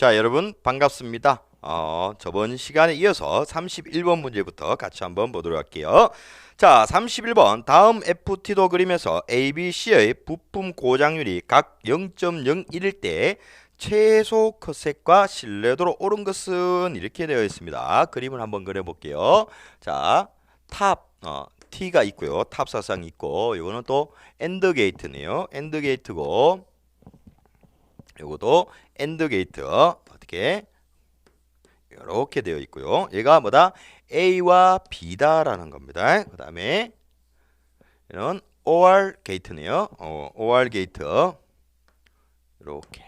자, 여러분 반갑습니다. 저번 시간에 이어서 31번 문제부터 같이 한번 보도록 할게요. 자, 31번 다음 FT도 그림에서 ABC의 부품 고장률이 각 0.01일 때 최소 컷색과 신뢰도로 옳은 것은 이렇게 되어 있습니다. 그림을 한번 그려볼게요. 자, T가 있고요. 탑 사상이 있고, 이거는 또 엔드 게이트네요. 엔드 게이트고, 요것도 엔드 게이트 어떻게 이렇게 되어 있고요. 얘가 뭐다? A와 B다라는 겁니다. 그 다음에 얘는 OR 게이트네요. OR 게이트 이렇게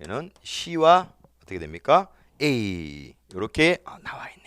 얘는 C와 어떻게 됩니까? A 이렇게 나와 있네요.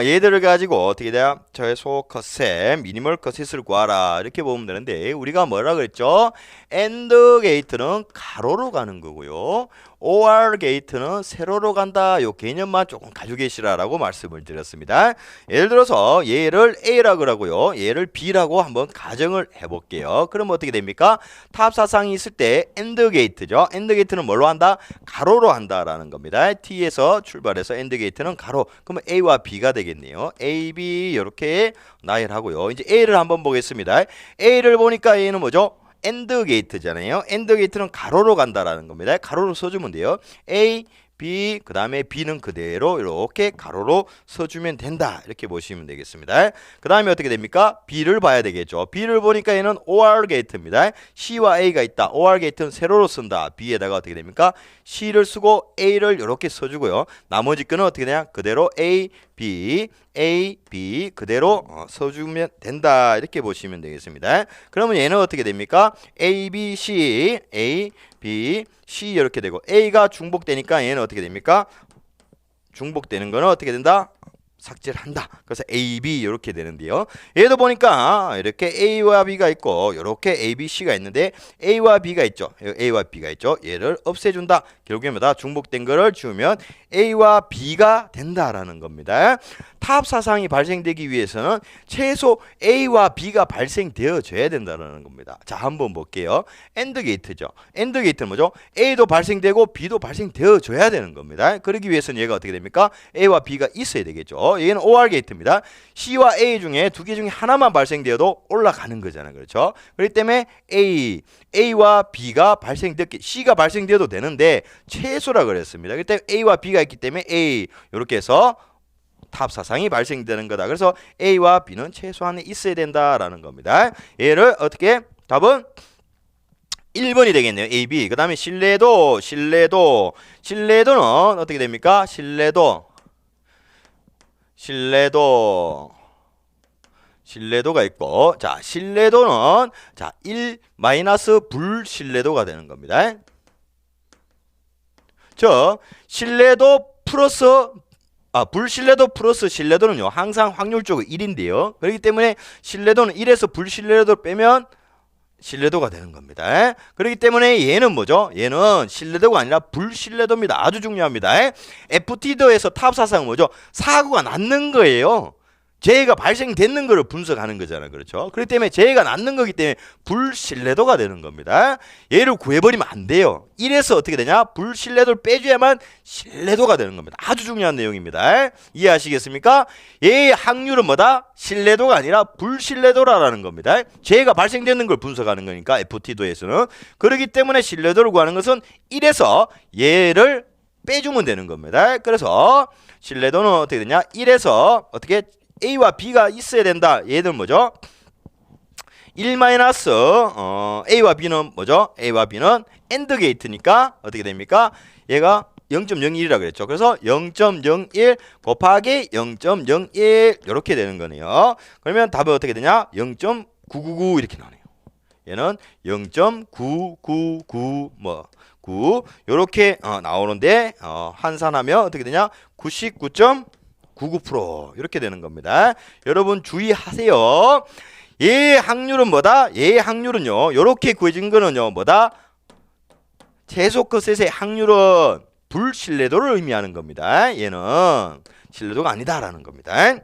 얘들을 가지고 어떻게 돼요? 최소 컷셋, 미니멀 컷셋을 구하라 이렇게 보면 되는데 우리가 뭐라 그랬죠? AND 게이트는 가로로 가는 거고요. OR 게이트는 세로로 간다. 요 개념만 조금 가지고 계시라라고 말씀을 드렸습니다. 예를 들어서 얘를 A라고 그러고요. 얘를 B라고 한번 가정을 해볼게요. 그러면 어떻게 됩니까? 탑 사상이 있을 때 AND 게이트죠. AND 게이트는 뭘로 한다? 가로로 한다라는 겁니다. T에서 출발해서 AND 게이트는 가로. 그러면 A와 B가 되겠네요. A, B 이렇게 나열하고요. 이제 A를 한번 보겠습니다. A를 보니까 A는 뭐죠? 엔드 게이트잖아요. 엔드 게이트는 가로로 간다라는 겁니다. 가로로 써주면 돼요. A, B, 그 다음에 B는 그대로 이렇게 가로로 써주면 된다. 이렇게 보시면 되겠습니다. 그 다음에 어떻게 됩니까? B를 봐야 되겠죠. B를 보니까 얘는 OR 게이트입니다. C와 A가 있다. OR 게이트는 세로로 쓴다. B에다가 어떻게 됩니까? C를 쓰고 A를 이렇게 써주고요. 나머지 끈은 어떻게 되냐? 그대로 A, B, A, B 그대로 써주면 된다. 이렇게 보시면 되겠습니다. 그러면 얘는 어떻게 됩니까? A, B, C, A, B, C 이렇게 되고 A가 중복되니까 얘는 어떻게 됩니까? 중복되는 거는 어떻게 된다? 삭제를 한다. 그래서 A, B 이렇게 되는데요. 얘도 보니까 이렇게 A와 B가 있고 이렇게 A, B, C가 있는데 A와 B가 있죠. A와 B가 있죠. 얘를 없애준다. 결국에 뭐다? 중복된 거를 지우면 A와 B가 된다라는 겁니다. 탑 사상이 발생되기 위해서는 최소 A와 B가 발생되어줘야 된다는 겁니다. 자, 한번 볼게요. 엔드 게이트죠. 엔드 게이트는 뭐죠? A도 발생되고 B도 발생되어줘야 되는 겁니다. 그러기 위해서는 얘가 어떻게 됩니까? A와 B가 있어야 되겠죠. 얘는 OR 게이트입니다. C와 A 중에 두 개 중에 하나만 발생되어도 올라가는 거잖아요. 그렇죠? 그렇기 때문에 A와 B가 C가 발생되어도 되는데 최소라 그랬습니다. 그렇기 때문에 A와 B가 있기 때문에 A 이렇게 해서 탑 사상이 발생되는 거다. 그래서 A와 B는 최소한에 있어야 된다라는 겁니다. 얘를 어떻게? 답은 1번이 되겠네요. A, B. 그 다음에 신뢰도는 어떻게 됩니까? 신뢰도가 있고, 자, 신뢰도는 1 마이너스 불신뢰도가 되는 겁니다. 신뢰도 플러스 불신뢰도 플러스 신뢰도는요, 항상 확률적으로 1인데요. 그렇기 때문에 신뢰도는 1에서 불신뢰도를 빼면 신뢰도가 되는 겁니다. 그렇기 때문에 얘는 뭐죠? 얘는 신뢰도가 아니라 불신뢰도입니다. 아주 중요합니다. FT도에서 탑 사상은 뭐죠? 사고가 났는 거예요. 재해가 발생됐는 거를 분석하는 거잖아요. 그렇죠? 그렇기 때문에 재해가 났는 거기 때문에 불신뢰도가 되는 겁니다. 얘를 구해버리면 안 돼요. 1에서 어떻게 되냐? 불신뢰도를 빼줘야만 신뢰도가 되는 겁니다. 아주 중요한 내용입니다. 이해하시겠습니까? 얘의 확률은 뭐다? 신뢰도가 아니라 불신뢰도라는 겁니다. 재해가 발생되는 걸 분석하는 거니까 FT도에서는. 그렇기 때문에 신뢰도를 구하는 것은 1에서 얘를 빼주면 되는 겁니다. 그래서 신뢰도는 어떻게 되냐? 1에서 어떻게 A와 B가 있어야 된다. 얘들 뭐죠? 1 마이너스 A와 B는 뭐죠? A와 B는 AND 게이트니까 어떻게 됩니까? 얘가 0.01이라고 그랬죠. 그래서 0.01 곱하기 0.01 이렇게 되는 거네요. 그러면 답은 어떻게 되냐? 0.999 이렇게 나오네요. 얘는 0.999 9 이렇게 나오는데 환산하면 어떻게 되냐? 99.99% 이렇게 되는 겁니다. 여러분 주의하세요. 얘의 확률은 뭐다? 얘의 확률은요, 이렇게 구해진 거는요, 뭐다? 최소 컷셋의 확률은 불신뢰도를 의미하는 겁니다. 얘는 신뢰도가 아니다라는 겁니다.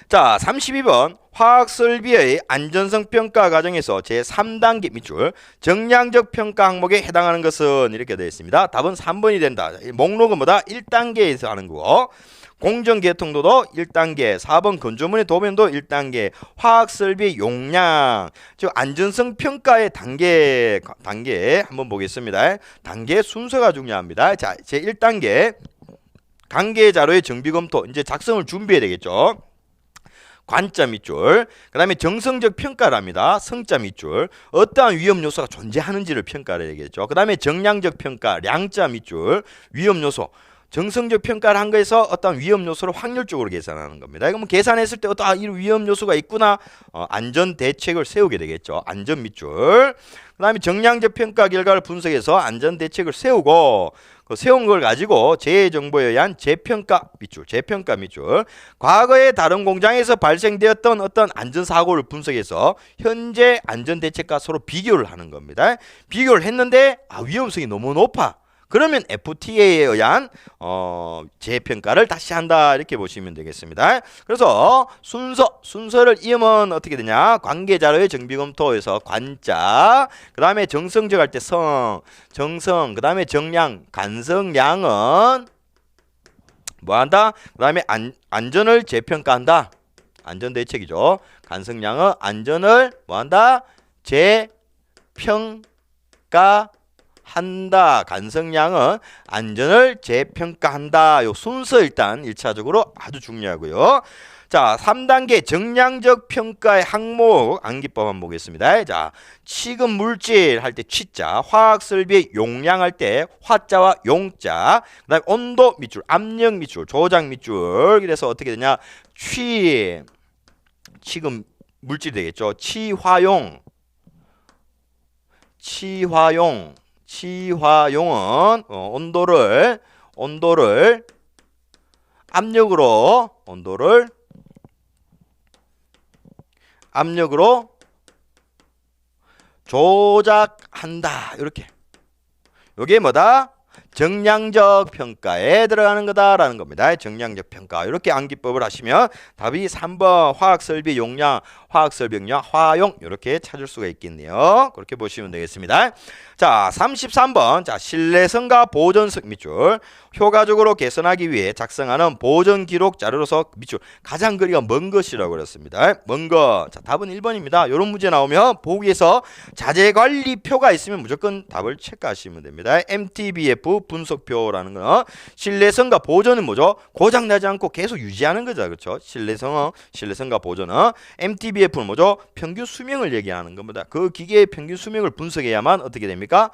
자, 32번 화학설비의 안전성 평가 과정에서 제3단계 밑줄 정량적 평가 항목에 해당하는 것은 이렇게 되어 있습니다. 답은 3번이 된다. 목록은 뭐다? 1단계에서 하는 거고 공정계통도도 1단계, 4번 건조물의 도면도 1단계, 화학설비 용량, 즉 안전성 평가의 단계 한번 보겠습니다. 단계 순서가 중요합니다. 자, 제1단계 관계 자료의 정비 검토, 이제 작성을 준비해야 되겠죠. 관자 밑줄, 그 다음에 정성적 평가를 합니다. 성자 밑줄, 어떠한 위험 요소가 존재하는지를 평가를 해야 되겠죠. 그 다음에 정량적 평가, 량자 밑줄, 위험 요소. 정성적 평가를 한 거에서 어떤 위험 요소를 확률적으로 계산하는 겁니다. 이거 뭐 계산했을 때 어떤 이 위험 요소가 있구나, 안전 대책을 세우게 되겠죠. 안전 밑줄. 그 다음에 정량적 평가 결과를 분석해서 안전 대책을 세우고, 그 세운 걸 가지고 재해 정보에 의한 재평가 밑줄. 과거에 다른 공장에서 발생되었던 어떤 안전 사고를 분석해서 현재 안전 대책과 서로 비교를 하는 겁니다. 비교를 했는데 위험성이 너무 높아. 그러면 FTA에 의한 재평가를 다시 한다 이렇게 보시면 되겠습니다. 그래서 순서를 이으면 어떻게 되냐? 관계자료의 정비검토에서 관자, 그 다음에 정성적 할 때 정성, 그 다음에 정량, 간성량은 뭐한다? 그 다음에 안전을 재평가한다. 안전대책이죠. 간성량은 안전을 뭐한다? 재평가 한다. 간성량은 안전을 재평가한다. 요 순서 일단 1차적으로 아주 중요하고요. 자, 3단계 정량적 평가의 항목 암기법 한번 보겠습니다. 자, 취급 물질 할 때 취자, 화학 설비의 용량할 때 화자와 용자, 그다음에 온도 밑줄, 압력 밑줄, 조작 밑줄. 그래서 어떻게 되냐? 취급 물질 되겠죠. 치화용은 온도를 압력으로 조작한다. 이렇게. 요게 뭐다? 정량적 평가에 들어가는 거다라는 겁니다. 정량적 평가. 이렇게 암기법을 하시면 답이 3번 화학설비 용량, 화학설비 용량, 화용 이렇게 찾을 수가 있겠네요. 그렇게 보시면 되겠습니다. 자, 33번. 자, 신뢰성과 보존성 밑줄. 효과적으로 개선하기 위해 작성하는 보존 기록 자료로서 밑줄. 가장 거리가 먼 것이라고 그랬습니다. 먼 것. 자, 답은 1번입니다. 이런 문제 나오면 보기에서 자재관리표가 있으면 무조건 답을 체크하시면 됩니다. MTBF 분석표라는 거. 신뢰성과 보존은 뭐죠? 고장 나지 않고 계속 유지하는 거죠. 그렇죠? 신뢰성과 보존은 MTBF는 뭐죠? 평균 수명을 얘기하는 겁니다. 그 기계의 평균 수명을 분석해야만 어떻게 됩니까?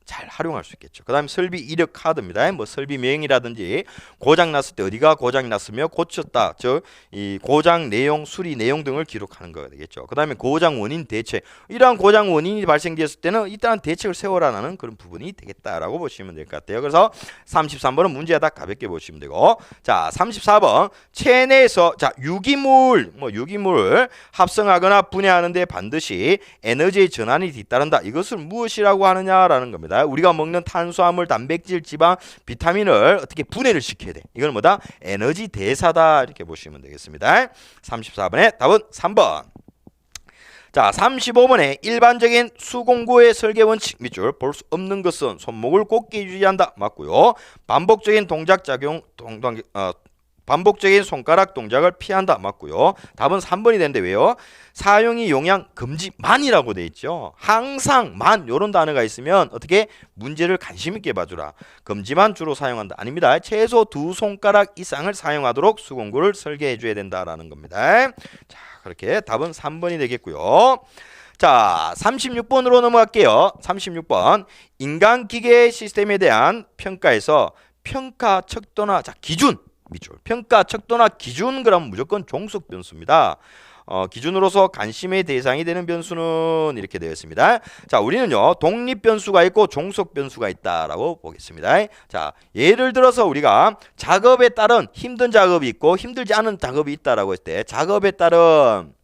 잘 활용할 수 있겠죠. 그 다음에 설비 이력 카드입니다. 뭐 설비 명이라든지 고장 났을 때 어디가 고장 났으며 고쳤다, 즉 이 고장 내용, 수리 내용 등을 기록하는 거가 되겠죠. 그 다음에 고장 원인 대책, 이러한 고장 원인이 발생되었을 때는 일단 대책을 세워라는 그런 부분이 되겠다라고 보시면 될 것 같아요. 그래서 33번은 문제하다 가볍게 보시면 되고, 자 34번 체내에서 자 유기물을 합성하거나 분해하는데 반드시 에너지의 전환이 뒤따른다. 이것을 무엇이라고 하느냐라는 겁니다. 우리가 먹는 탄수화물, 단백질, 지방, 비타민을 어떻게 분해를 시켜야 돼. 이건 뭐다? 에너지 대사다. 이렇게 보시면 되겠습니다. 34번의 답은 3번. 자, 35번에 일반적인 수공구의 설계 원칙 밑줄 볼 수 없는 것은 손목을 곧게 유지한다. 맞고요. 반복적인 반복적인 손가락 동작을 피한다. 맞고요. 답은 3번이 되는데 왜요? 사용이 용량 금지만이라고 돼 있죠. 항상 만 요런 단어가 있으면 어떻게 문제를 관심 있게 봐주라. 금지만 주로 사용한다. 아닙니다. 최소 2손가락 이상을 사용하도록 수공구를 설계해 줘야 된다라는 겁니다. 자, 그렇게 답은 3번이 되겠고요. 자, 36번으로 넘어갈게요. 36번 인간 기계 시스템에 대한 평가에서 평가 척도나 자 기준 밑줄. 평가 척도나 기준 그러면 무조건 종속 변수입니다. 기준으로서 관심의 대상이 되는 변수는 이렇게 되어 있습니다. 자, 우리는요 독립 변수가 있고 종속 변수가 있다라고 보겠습니다. 자, 예를 들어서 우리가 작업에 따른 힘든 작업이 있고 힘들지 않은 작업이 있다라고 했을 때 작업에 따른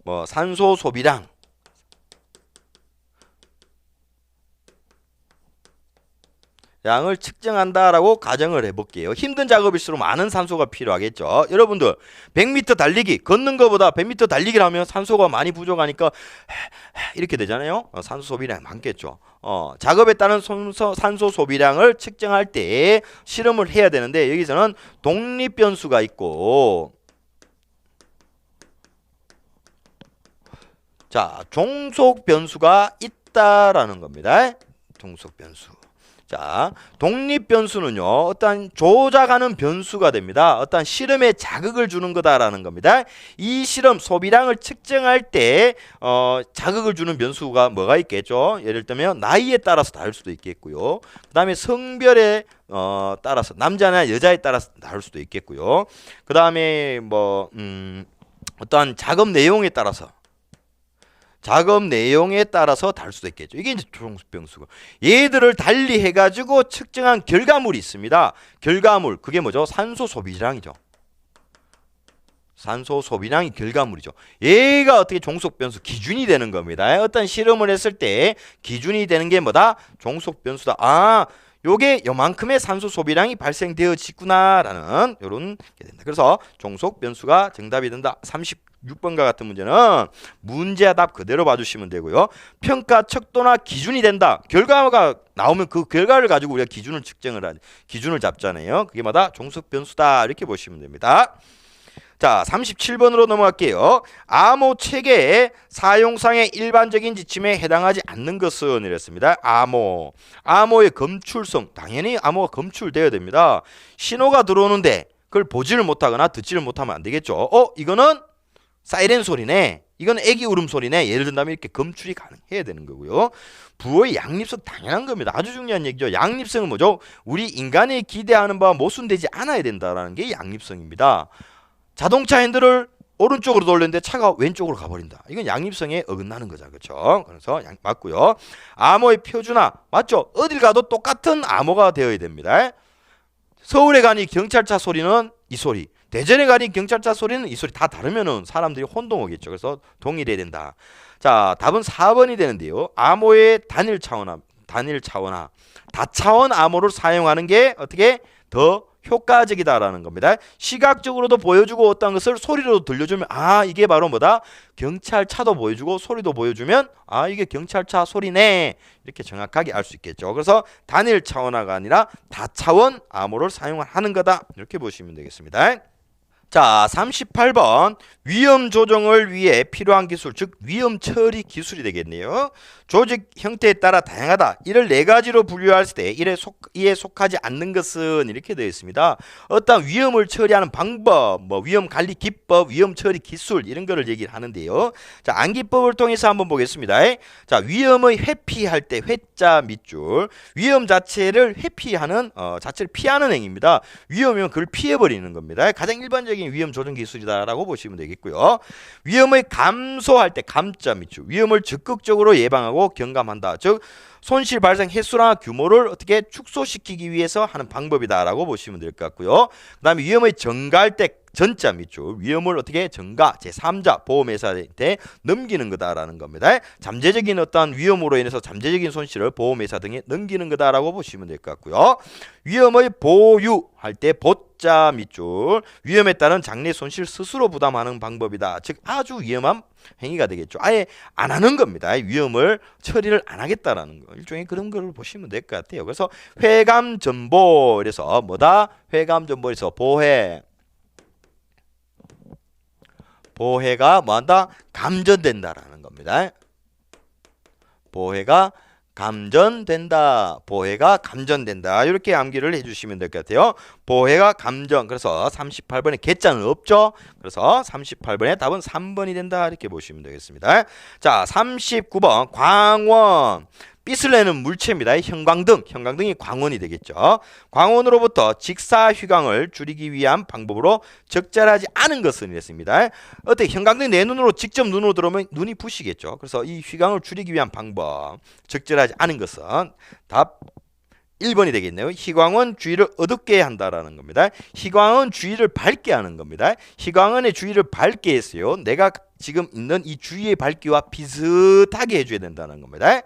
뭐 산소 소비량, 양을 측정한다라고 가정을 해볼게요. 힘든 작업일수록 많은 산소가 필요하겠죠. 여러분들 100m 달리기 걷는 것보다 100m 달리기를 하면 산소가 많이 부족하니까 이렇게 되잖아요. 산소 소비량이 많겠죠. 작업에 따른 산소 소비량을 측정할 때 실험을 해야 되는데 여기서는 독립 변수가 있고 자 종속 변수가 있다라는 겁니다. 종속 변수. 자, 독립 변수는요, 어떤 조작하는 변수가 됩니다. 어떤 실험에 자극을 주는 거다라는 겁니다. 이 실험 소비량을 측정할 때 자극을 주는 변수가 뭐가 있겠죠? 예를 들면 나이에 따라서 다를 수도 있겠고요. 그 다음에 성별에 따라서 남자나 여자에 따라서 다를 수도 있겠고요. 그 다음에 뭐 어떤 작업 내용에 따라서 다를 수도 있겠죠. 이게 이제 종속 변수고. 얘들을 달리 해가지고 측정한 결과물이 있습니다. 결과물, 그게 뭐죠? 산소 소비량이죠. 산소 소비량이 결과물이죠. 얘가 어떻게 종속 변수 기준이 되는 겁니다. 어떤 실험을 했을 때 기준이 되는 게 뭐다? 종속 변수다. 아, 요게 요만큼의 산소 소비량이 발생되어지구나라는 요런 게 된다. 그래서 종속 변수가 정답이 된다. 36번과 같은 문제는 문제 답 그대로 봐주시면 되고요. 평가 척도나 기준이 된다. 결과가 나오면 그 결과를 가지고 우리가 기준을 잡잖아요. 그게 뭐다? 종속 변수다. 이렇게 보시면 됩니다. 자, 37번으로 넘어갈게요. 암호 체계의 사용상의 일반적인 지침에 해당하지 않는 것은 이랬습니다. 암호의 검출성, 당연히 암호가 검출되어야 됩니다. 신호가 들어오는데 그걸 보지를 못하거나 듣지를 못하면 안 되겠죠. 이거는 사이렌 소리네, 이건 애기 울음 소리네, 예를 든다면 이렇게 검출이 가능해야 되는 거고요. 부호의 양립성 당연한 겁니다. 아주 중요한 얘기죠. 양립성은 뭐죠? 우리 인간이 기대하는 바와 모순되지 않아야 된다라는 게 양립성입니다. 자동차 핸들을 오른쪽으로 돌렸는데 차가 왼쪽으로 가버린다. 이건 양립성에 어긋나는 거죠. 그렇죠? 그래서 맞고요. 암호의 표준화 맞죠? 어딜 가도 똑같은 암호가 되어야 됩니다. 서울에 가니 경찰차 소리는 이 소리, 대전에 가니 경찰차 소리는 이 소리, 다 다르면은 사람들이 혼동하겠죠. 그래서 동일해야 된다. 자, 답은 4번이 되는데요. 암호의 단일 차원화, 다차원 암호를 사용하는 게 어떻게 더 효과적이다라는 겁니다. 시각적으로도 보여주고 어떤 것을 소리로 들려주면 이게 바로 뭐다? 경찰차도 보여주고 소리도 보여주면 이게 경찰차 소리네, 이렇게 정확하게 알 수 있겠죠. 그래서 단일 차원화가 아니라 다차원 암호를 사용하는 거다, 이렇게 보시면 되겠습니다. 자, 38번 위험 조정을 위해 필요한 기술, 즉 위험 처리 기술이 되겠네요. 조직 형태에 따라 다양하다. 이를 네 가지로 분류할 때 이에 속하지 않는 것은 이렇게 되어 있습니다. 어떤 위험을 처리하는 방법, 위험 관리 기법, 위험 처리 기술, 이런 거를 얘기를 하는데요. 자, 암기법을 통해서 한번 보겠습니다. 자, 위험의 회피할 때 회자 밑줄, 위험 자체를 회피하는 자체를 피하는 행위입니다. 위험이면 그걸 피해버리는 겁니다. 가장 일반적인 위험 조정 기술이다라고 보시면 되겠고요. 위험을 감소할 때 감자 밑줄, 위험을 적극적으로 예방하고 경감한다. 즉 손실 발생 횟수나 규모를 어떻게 축소시키기 위해서 하는 방법이다라고 보시면 될 것 같고요. 그 다음에 위험을 전가할 때 전자 밑줄, 위험을 어떻게 전가, 제3자 보험회사한테 넘기는 거다라는 겁니다. 잠재적인 어떤 위험으로 인해서 잠재적인 손실을 보험회사 등에 넘기는 거다라고 보시면 될 것 같고요. 위험의 보유할 때 보자 밑줄, 위험에 따른 장래 손실 스스로 부담하는 방법이다. 즉 아주 위험한 행위가 되겠죠. 아예 안 하는 겁니다. 위험을 처리를 안 하겠다라는 거, 일종의 그런 걸 보시면 될 것 같아요. 그래서 회감전보, 그래서 뭐다? 회감전보에서 보해가 뭐한다? 감전된다라는 겁니다. 보해가 감전된다. 이렇게 암기를 해주시면 될 것 같아요. 보해가 감전. 그래서 38번에 개자는 없죠. 그래서 38번의 답은 3번이 된다, 이렇게 보시면 되겠습니다. 자, 39번 광원. 빛을 내는 물체입니다. 형광등이 광원이 되겠죠. 광원으로부터 직사휘광을 줄이기 위한 방법으로 적절하지 않은 것은 이랬습니다. 어떻게 형광등이 내 눈으로 직접 눈으로 들어오면 눈이 부시겠죠. 그래서 이 휘광을 줄이기 위한 방법, 적절하지 않은 것은 답 1번이 되겠네요. 희광은 주위를 어둡게 한다라는 겁니다. 희광은 주위를 밝게 하는 겁니다. 희광은의 주위를 밝게 했어요. 내가 지금 있는 이 주위의 밝기와 비슷하게 해줘야 된다는 겁니다.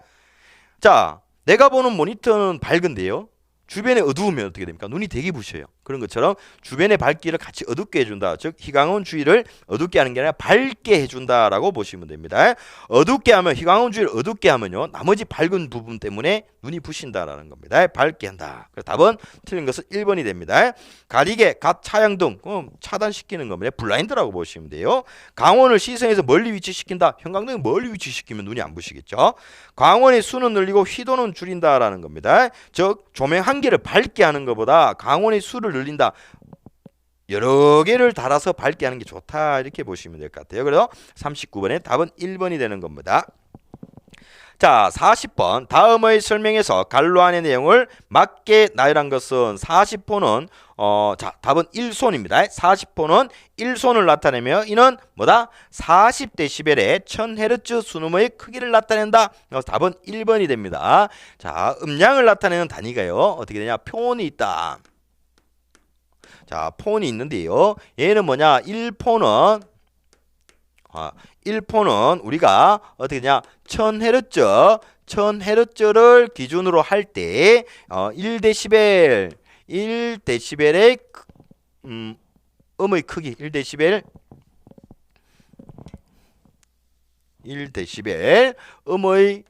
자, 내가 보는 모니터는 밝은데요. 주변에 어두우면 어떻게 됩니까? 눈이 되게 부셔요. 그런 것처럼 주변의 밝기를 같이 어둡게 해준다. 즉 희광원 주위를 어둡게 하는 게 아니라 밝게 해준다라고 보시면 됩니다. 어둡게 하면 희광원 주위를 어둡게 하면요. 나머지 밝은 부분 때문에 눈이 부신다라는 겁니다. 밝게 한다. 그래서 답은 틀린 것은 1번이 됩니다. 가리개, 갓, 차양등 차단시키는 겁니다. 블라인드라고 보시면 돼요. 광원을 시선에서 멀리 위치시킨다. 형광등을 멀리 위치시키면 눈이 안 부시겠죠. 광원의 수는 늘리고 휘도는 줄인다라는 겁니다. 즉 조명 한 개를 밝게 하는 것보다 광원의 수를 늘린다. 여러 개를 달아서 밝게 하는 게 좋다. 이렇게 보시면 될 것 같아요. 그래서 39번의 답은 1번이 되는 겁니다. 자, 40번. 다음의 설명에서 갈로 안의 내용을 맞게 나열한 것은 40호는 자, 답은 1손입니다. 40호는 1손을 나타내며 이는 뭐다? 40dB의 1000Hz 순음의 크기를 나타낸다. 답은 1번이 됩니다. 자, 음량을 나타내는 단위가요. 어떻게 되냐? 폰이 있다. 자, 폰이 있는데요. 얘는 뭐냐? 1폰은 우리가 어떻게 되냐? 1000Hz, 1000Hz를 기준으로 할 때 1dB, 1dB의 음의 크기, 1dB 음의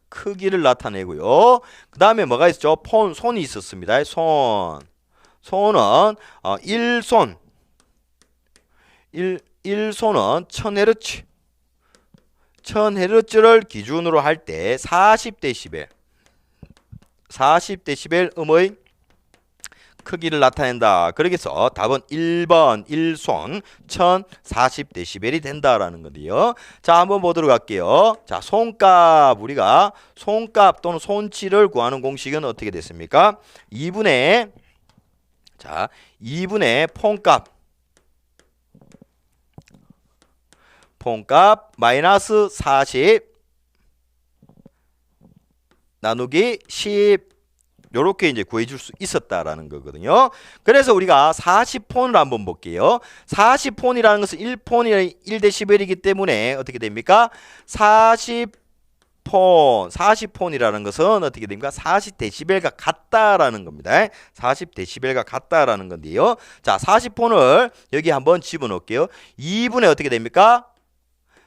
크기를 나타내고요. 그 다음에 뭐가 있었죠? 손이 있었습니다. 손은 1손은 1000Hz 1000Hz를 기준으로 할 때 40dB 음의 크기를 나타낸다. 그래서 답은 1번 1손 1040dB이 된다라는 건데요. 자, 한번 보도록 할게요. 자, 손값, 우리가 손값 또는 손치를 구하는 공식은 어떻게 됐습니까? 2분의 폰값 마이너스 40 나누기 10 요렇게 이제 구해줄 수 있었다라는 거거든요. 그래서 우리가 40폰을 한번 볼게요. 40폰이라는 것은 1폰이 1dB이기 때문에 어떻게 됩니까? 40폰이라는 것은 어떻게 됩니까? 40dB가 같다라는 겁니다. 40dB가 같다라는 건데요. 자, 40폰을 여기 한번 집어넣을게요. 2분의 어떻게 됩니까?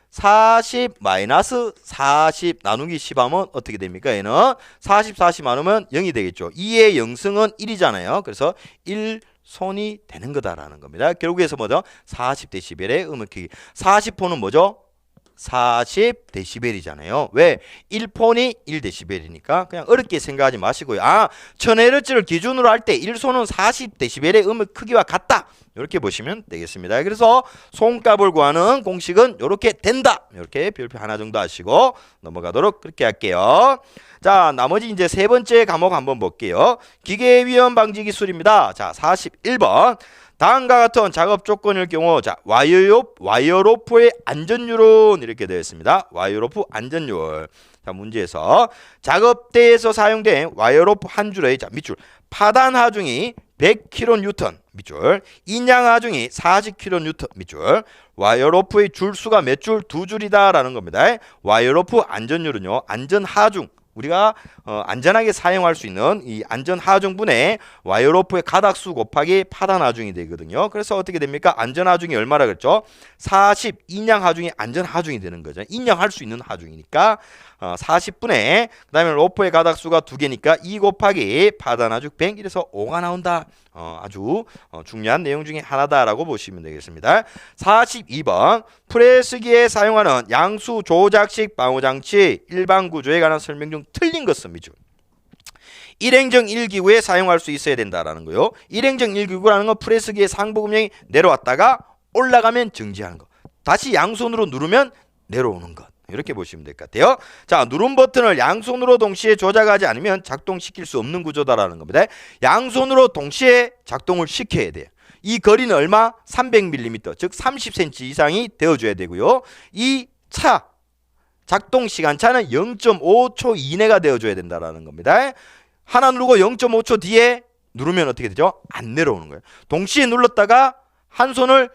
40 마이너스 40 나누기 10 하면 어떻게 됩니까? 얘는 40 나누면 0이 되겠죠. 2의 영승은 1이잖아요. 그래서 1손이 되는 거다라는 겁니다. 결국에서 뭐죠? 40dB의 음의 크기. 40폰은 뭐죠? 40dB이잖아요. 왜? 1폰이 1dB이니까 그냥 어렵게 생각하지 마시고요. 1000Hz를 기준으로 할 때 1손은 40dB의 음의 크기와 같다. 이렇게 보시면 되겠습니다. 그래서 손값을 구하는 공식은 이렇게 된다. 이렇게 별표 하나 정도 하시고 넘어가도록 그렇게 할게요. 자, 나머지 이제 세 번째 과목 한번 볼게요. 기계 위험 방지 기술입니다. 자, 41번. 다음과 같은 작업 조건일 경우 자, 와이어로프의 안전율은 이렇게 되어 있습니다. 와이어로프 안전율. 자, 문제에서 작업대에서 사용된 와이어로프 한 줄의 자, 밑줄 파단 하중이 100kN 밑줄, 인양 하중이 40kN 밑줄, 와이어로프의 줄수가 몇 줄? 2줄이다라는 겁니다. 와이어로프 안전율은요, 안전 하중, 우리가 안전하게 사용할 수 있는 이 안전 하중분의 와이어로프의 가닥수 곱하기 파단 하중이 되거든요. 그래서 어떻게 됩니까? 안전 하중이 얼마라 그랬죠? 40 인양 하중이 안전 하중이 되는 거죠. 인양할 수 있는 하중이니까 40분의 그 다음에 로프의 가닥수가 2개니까 2 곱하기 파단 하중 100 이래서 5가 나온다. 아주 중요한 내용 중에 하나다라고 보시면 되겠습니다. 42번 프레스기에 사용하는 양수 조작식 방호장치 일반 구조에 관한 설명 중 틀린 것은 미주. 일행정 1기구에 사용할 수 있어야 된다라는 거요. 일행정 1기구라는 건 프레스기의 상부 금형이 내려왔다가 올라가면 정지하는 거. 다시 양손으로 누르면 내려오는 것. 이렇게 보시면 될 것 같아요. 자, 누른 버튼을 양손으로 동시에 조작하지 않으면 작동시킬 수 없는 구조다라는 겁니다. 양손으로 동시에 작동을 시켜야 돼요. 이 거리는 얼마? 300mm, 즉 30cm 이상이 되어줘야 되고요. 이 차, 작동 시간차는 0.5초 이내가 되어줘야 된다라는 겁니다. 하나 누르고 0.5초 뒤에 누르면 어떻게 되죠? 안 내려오는 거예요. 동시에 눌렀다가 한 손을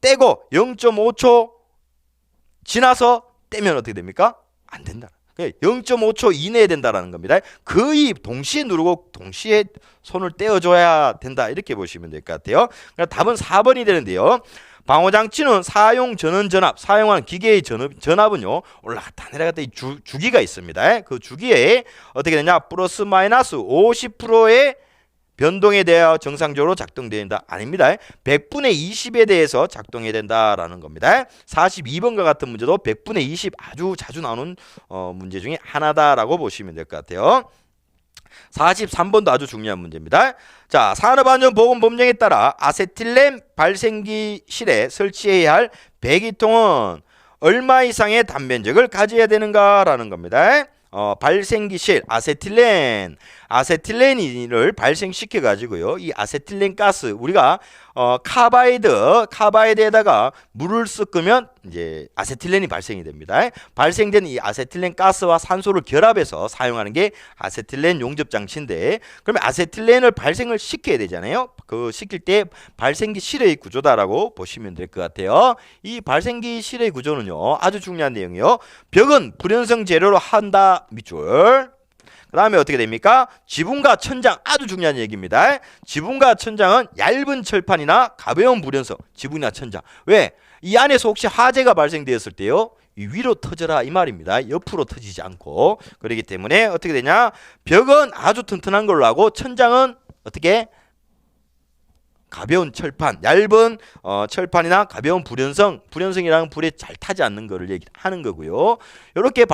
떼고 0.5초 지나서 떼면 어떻게 됩니까? 안 된다. 0.5초 이내에 된다라는 겁니다. 거의 동시에 누르고 동시에 손을 떼어줘야 된다. 이렇게 보시면 될 것 같아요. 그러니까 답은 4번이 되는데요. 방호장치는 사용 전원 전압, 사용하는 기계의 전압은요 올라갔다 내려갔다 이 주기가 있습니다. 그 주기에 어떻게 되냐 플러스 마이너스 50%의 변동에 대하여 정상적으로 작동된다. 아닙니다. 100분의 20에 대해서 작동해야 된다라는 겁니다. 42번과 같은 문제도 100분의 20 아주 자주 나오는 문제 중에 하나다라고 보시면 될 것 같아요. 43번도 아주 중요한 문제입니다. 자, 산업안전보건법령에 따라 아세틸렌 발생기실에 설치해야 할 배기통은 얼마 이상의 단면적을 가져야 되는가라는 겁니다. 발생기실 아세틸렌을 발생시켜 가지고요. 이 아세틸렌 가스 우리가 카바이드에다가 물을 섞으면 이제 아세틸렌이 발생이 됩니다. 발생된 이 아세틸렌 가스와 산소를 결합해서 사용하는 게 아세틸렌 용접 장치인데, 그러면 아세틸렌을 발생을 시켜야 되잖아요. 그 시킬 때 발생기 실의 구조다라고 보시면 될 것 같아요. 이 발생기 실의 구조는요 아주 중요한 내용이요. 벽은 불연성 재료로 한다 밑줄. 그 다음에 어떻게 됩니까? 지붕과 천장 아주 중요한 얘기입니다. 지붕과 천장은 얇은 철판이나 가벼운 불연성. 지붕이나 천장. 왜? 이 안에서 혹시 화재가 발생되었을 때요 위로 터져라 이 말입니다. 옆으로 터지지 않고. 그렇기 때문에 어떻게 되냐? 벽은 아주 튼튼한 걸로 하고 천장은 어떻게? 가벼운 철판, 얇은 철판이나 가벼운 불연성이라는 불에 잘 타지 않는 거를 얘기하는 거고요. 이렇게